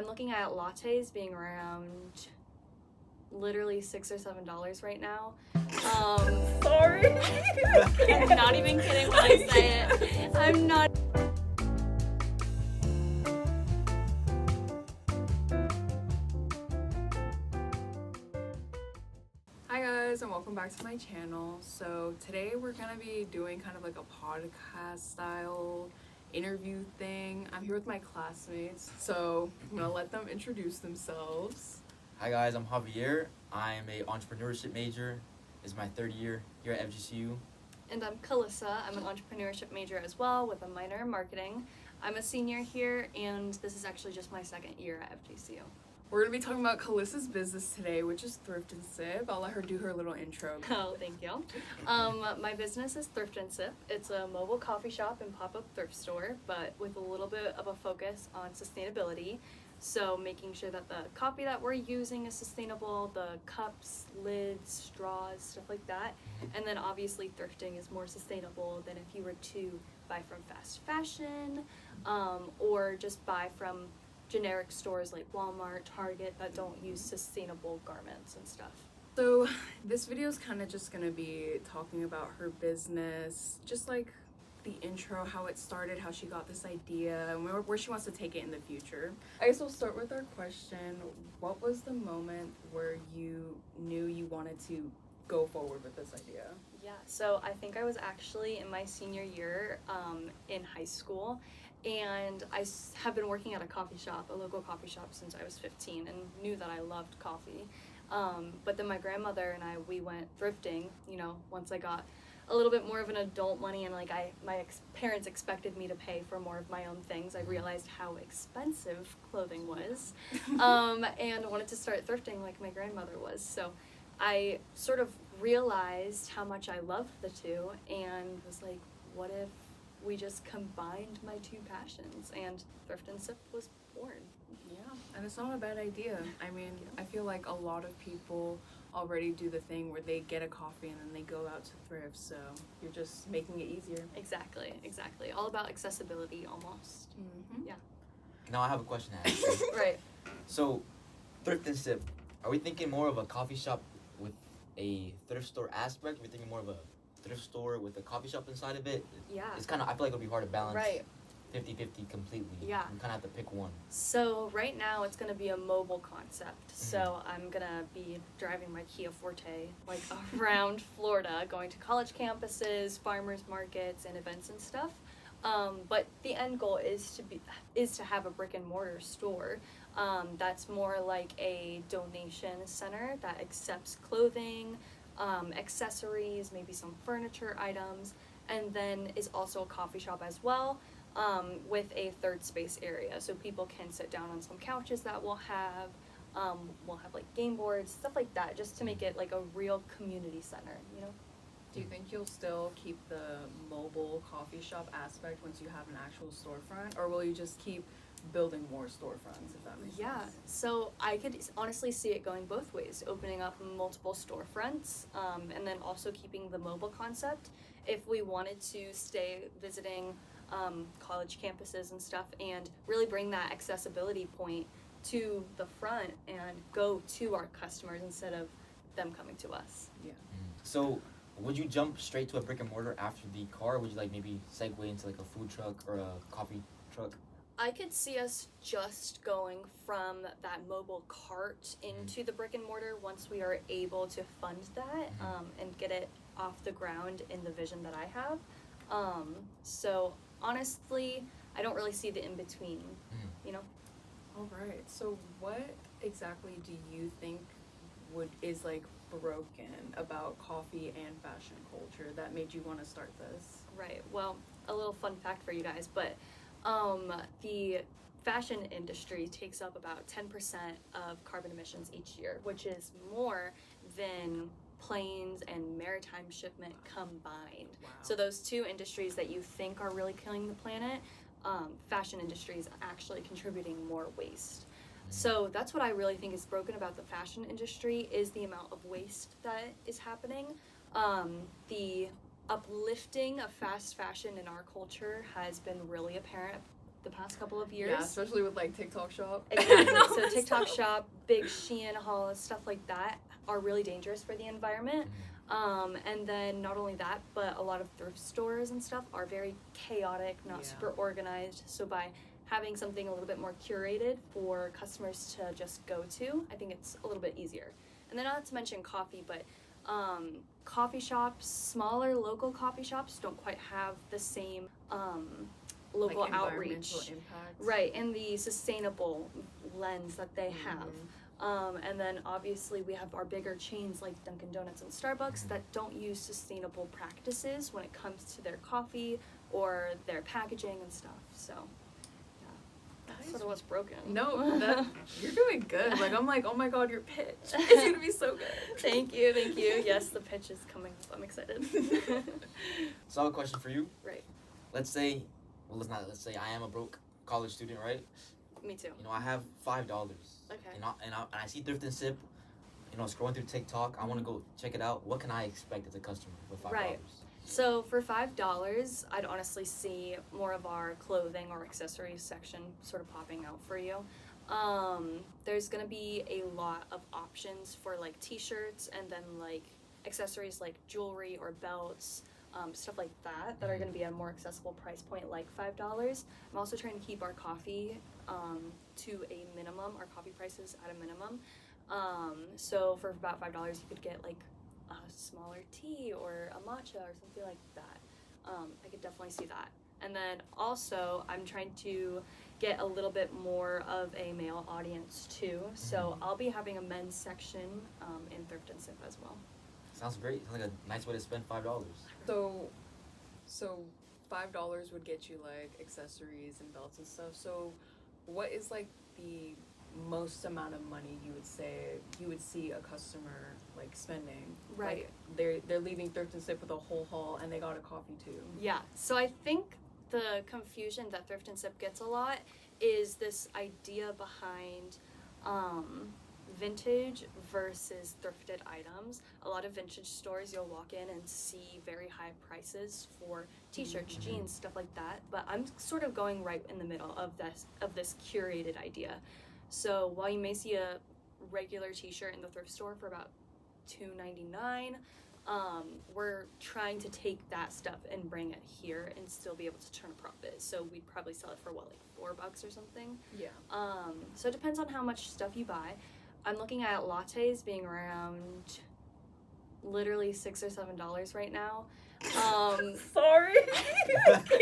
I'm looking at lattes being around literally $6 or $7 right now. Sorry. I'm not even kidding when I say it. I'm not. Hi guys, and welcome back to my channel. So today we're gonna be doing kind of like a podcast style interview thing. I'm here with my classmates, so I'm gonna let them introduce themselves. Hi guys, I'm Javier. I'm a entrepreneurship major. It's my third year here at FGCU. And I'm Kalyssa. I'm an entrepreneurship major as well with a minor in marketing. I'm a senior here, and this is actually just my second year at FGCU. We're gonna be talking about Kalyssa's business today, which is Thrift Sip. I'll let her do her little intro. Oh, thank you. My business is Thrift Sip. It's a mobile coffee shop and pop-up thrift store, but with a little bit of a focus on sustainability. So making sure that the coffee that we're using is sustainable, the cups, lids, straws, stuff like that. And then obviously thrifting is more sustainable than if you were to buy from fast fashion, or just buy from generic stores like Walmart, Target that don't use sustainable garments and stuff. So this video is kind of just gonna be talking about her business, just like the intro, how it started, how she got this idea, and where she wants to take it in the future. I guess we'll start with our question. What was the moment where you knew you wanted to go forward with this idea? Yeah, so I think I was actually in my senior year in high school, and I have been working at a local coffee shop since I was 15, and knew that I loved coffee. But then my grandmother and we went thrifting, once I got a little bit more of an adult money, and my parents expected me to pay for more of my own things. I realized how expensive clothing was, and wanted to start thrifting like my grandmother was. So I sort of realized how much I loved the two, and was like, what if we just combined my two passions? And Thrift Sip was born. Yeah, and it's not a bad idea. I mean, I feel like a lot of people already do the thing where they get a coffee and then they go out to thrift, so you're just making it easier. Exactly. All about accessibility almost. Mm-hmm. Yeah. Now I have a question to ask you. Right. So, Thrift and Sip, are we thinking more of a coffee shop with a thrift store aspect? Are we thinking more of a thrift store with a coffee shop inside of it? Yeah. It's kind of, I feel like it'll be hard to balance. Right. 50-50 completely. Yeah. You kind of have to pick one. So right now it's going to be a mobile concept. So I'm going to be driving my Kia Forte around Florida, going to college campuses, farmers markets, and events and stuff. But the end goal is to have a brick and mortar store that's more like a donation center that accepts clothing, accessories, maybe some furniture items, and then is also a coffee shop as well. With a third space area, so people can sit down on some couches that we'll have like game boards, stuff like that, just to make it like a real community center, Do you think you'll still keep the mobile coffee shop aspect once you have an actual storefront, or will you just keep building more storefronts, if that makes sense? Yeah, so I could honestly see it going both ways, opening up multiple storefronts, and then also keeping the mobile concept if we wanted to stay visiting college campuses and stuff, and really bring that accessibility point to the front and go to our customers instead of them coming to us. Yeah. So, would you jump straight to a brick and mortar after the car? Or would you maybe segue into a food truck or a coffee truck? I could see us just going from that mobile cart into the brick and mortar once we are able to fund that and get it off the ground in the vision that I have. So honestly, I don't really see the in-between, All right, so what exactly do you think is broken about coffee and fashion culture that made you want to start this? Right, well, a little fun fact for you guys, but the fashion industry takes up about 10% of carbon emissions each year, which is more than planes and maritime shipment combined. Wow. So those two industries that you think are really killing the planet, fashion industry is actually contributing more waste. So that's what I really think is broken about the fashion industry, is the amount of waste that is happening. The uplifting of fast fashion in our culture has been really apparent the past couple of years. Yeah, especially with like TikTok Shop. Exactly. So TikTok Shop, big Shein hauls, stuff like that are really dangerous for the environment. And then not only that, but a lot of thrift stores and stuff are very chaotic, not super organized. So by having something a little bit more curated for customers to just go to, I think it's a little bit easier. And then not to mention coffee, but coffee shops, smaller local coffee shops don't quite have the same local like outreach. Impact. Right, and the sustainable lens that they have. And then obviously we have our bigger chains like Dunkin' Donuts and Starbucks that don't use sustainable practices when it comes to their coffee or their packaging and stuff. So yeah, that's sort of what's broken. No, you're doing good. Like I'm like, oh my god, your pitch. It's gonna be so good. Thank you. Yes, the pitch is coming up. I'm excited. So I have a question for you. Right. Let's say I am a broke college student, right? Me too. You know, I have $5. Okay. And I see Thrift and Sip, you know, scrolling through TikTok. I want to go check it out. What can I expect as a customer with $5? Right. So for $5, I'd honestly see more of our clothing or accessories section sort of popping out for you. There's gonna be a lot of options for like t-shirts and then like accessories like jewelry or belts, stuff like that are going to be at a more accessible price point like $5. I'm also trying to keep our coffee to a minimum, our coffee prices at a minimum. So for about $5 you could get like a smaller tea or a matcha or something like that. I could definitely see that. And then also I'm trying to get a little bit more of a male audience too. So I'll be having a men's section in Thrift and Sip as well. Sounds great. Sounds like a nice way to spend $5. So $5 would get you like accessories and belts and stuff. So what is like the most amount of money you would say you would see a customer like spending? Right. Like they're leaving Thrift and Sip with a whole haul and they got a coffee too. Yeah. So I think the confusion that Thrift and Sip gets a lot is this idea behind vintage versus thrifted items. A lot of vintage stores you'll walk in and see very high prices for t-shirts, jeans, stuff like that, but I'm sort of going right in the middle of this curated idea. So while you may see a regular t-shirt in the thrift store for about $2.99, we're trying to take that stuff and bring it here and still be able to turn a profit. So we'd probably sell it for what, like $4 or something? Yeah. So it depends on how much stuff you buy. I'm looking at lattes being around literally $6 or $7 right now. Sorry.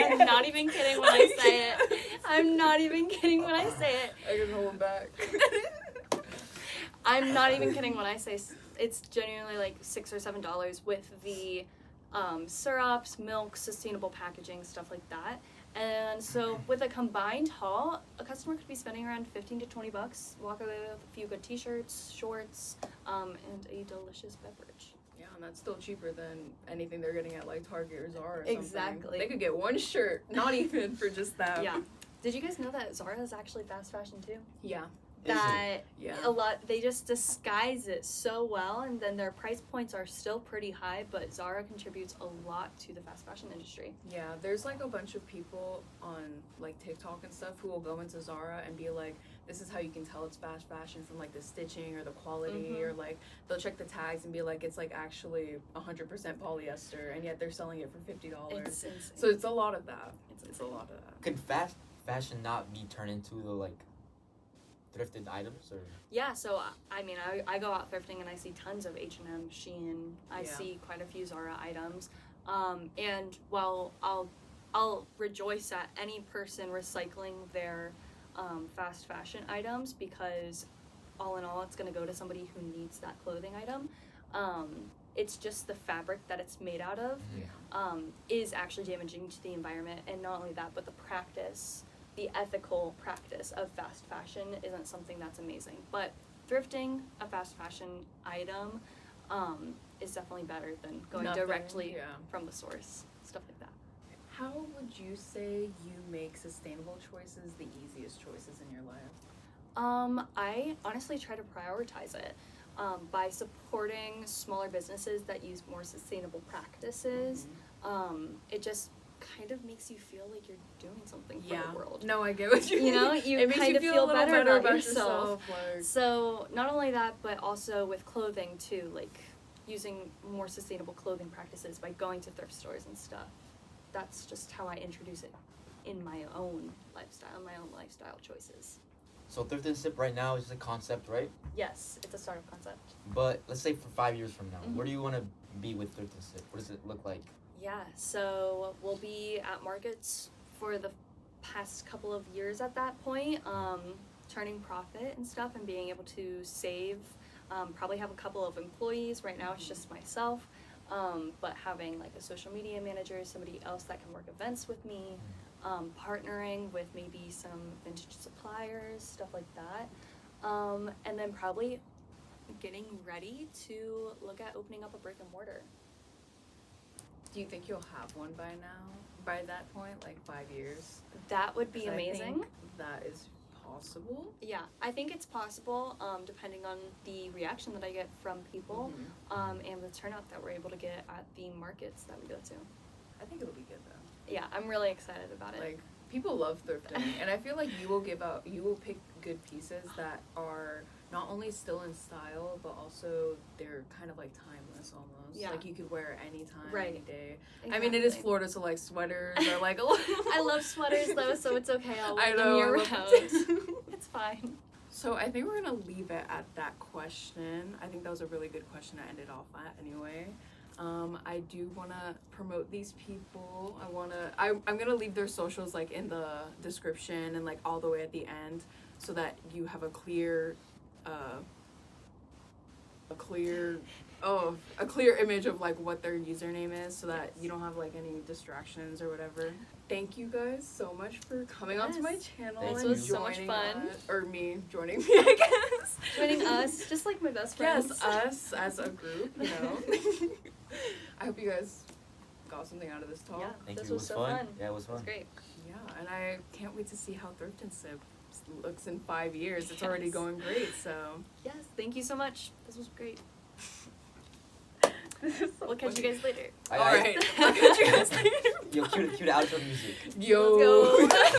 I'm not even kidding when I say it. I'm not even kidding when I say it. I can hold back. I'm not even kidding when I say it's genuinely like $6 or $7 with the syrups, milk, sustainable packaging, stuff like that. And so with a combined haul, a customer could be spending around $15 to $20, walk away with a few good t-shirts, shorts, and a delicious beverage. Yeah, and that's still cheaper than anything they're getting at like Target or Zara or Exactly. something. They could get one shirt, not even for just that. Yeah. Did you guys know that Zara is actually fast fashion too? Yeah. That Yeah. a lot, they just disguise it so well, and then their price points are still pretty high, but Zara contributes a lot to the fast fashion industry. Yeah, there's like a bunch of people on like TikTok and stuff who will go into Zara and be like, this is how you can tell it's fast fashion from like the stitching or the quality, or like they'll check the tags and be like, it's like actually 100% polyester, and yet they're selling it for $50. It's insane. So it's a lot of that. It's a lot of that. Could fast fashion not be turned into the like thrifted items, or? Yeah, so I mean, I go out thrifting and I see tons of H&M, Shein. I see quite a few Zara items, and while I'll rejoice at any person recycling their fast fashion items, because all in all, it's going to go to somebody who needs that clothing item. It's just the fabric that it's made out of is actually damaging to the environment, and not only that, but the practice. The ethical practice of fast fashion isn't something that's amazing. But thrifting a fast fashion item is definitely better than going directly from the source, stuff like that. How would you say you make sustainable choices the easiest choices in your life? I honestly try to prioritize it by supporting smaller businesses that use more sustainable practices. It just kind of makes you feel like you're doing something for Yeah. the world. No, I get what you mean. You know, you It makes kind you of feel feel a little better about yourself. Like, So not only that, but also with clothing too, like using more sustainable clothing practices by going to thrift stores and stuff. That's just how I introduce it in my own lifestyle choices. So Thrift and Sip right now is just a concept, right? Yes, it's a startup concept. But let's say for 5 years from now, Mhm. where do you want to be with Thrift and Sip? What does it look like? Yeah, so we'll be at markets for the past couple of years at that point, turning profit and stuff and being able to save. Probably have a couple of employees. Right now it's just myself, but having like a social media manager, somebody else that can work events with me, partnering with maybe some vintage suppliers, stuff like that. And then probably getting ready to look at opening up a brick and mortar. do you think you'll have one by now? By that point, like 5 years? That would be 'Cause I amazing. think that is possible. Yeah, I think it's possible, depending on the reaction that I get from people, and the turnout that we're able to get at the markets that we go to. I think it'll be good though. Yeah, I'm really excited about it. Like, people love thrifting, and I feel like you will pick good pieces that are not only still in style, but also they're kind of like timeless almost. Yeah. Like you could wear anytime, Right. any day. I mean, it is Florida, so like sweaters are like a little. I love sweaters though, so it's okay. I'll I wear know, them I year love round. it too. It's fine. So I think we're gonna leave it at that question. I think that was a really good question to end it off at anyway. I do wanna promote these people. I'm gonna leave their socials like in the description and like all the way at the end so that you have a clear image of like what their username is so that you don't have like any distractions or whatever. Thank you guys so much for coming onto my Yes. channel Thank and you. This was so much joining fun. us- or me joining me, I guess. Joining us, just like my best friends. Yes, us as a group, you know. I hope you guys got something out of this talk. Yeah, Thank this you. was so fun. Yeah, it was It was fun. great. Yeah, and I can't wait to see how Thrift and Sip looks in 5 years. It's already Yes. going great, so. Yes, thank you so much. This was great. This is so We'll catch you funny. guys later. All right, I'll catch you guys later. Yo, cue the outro music. Yo. Let's go.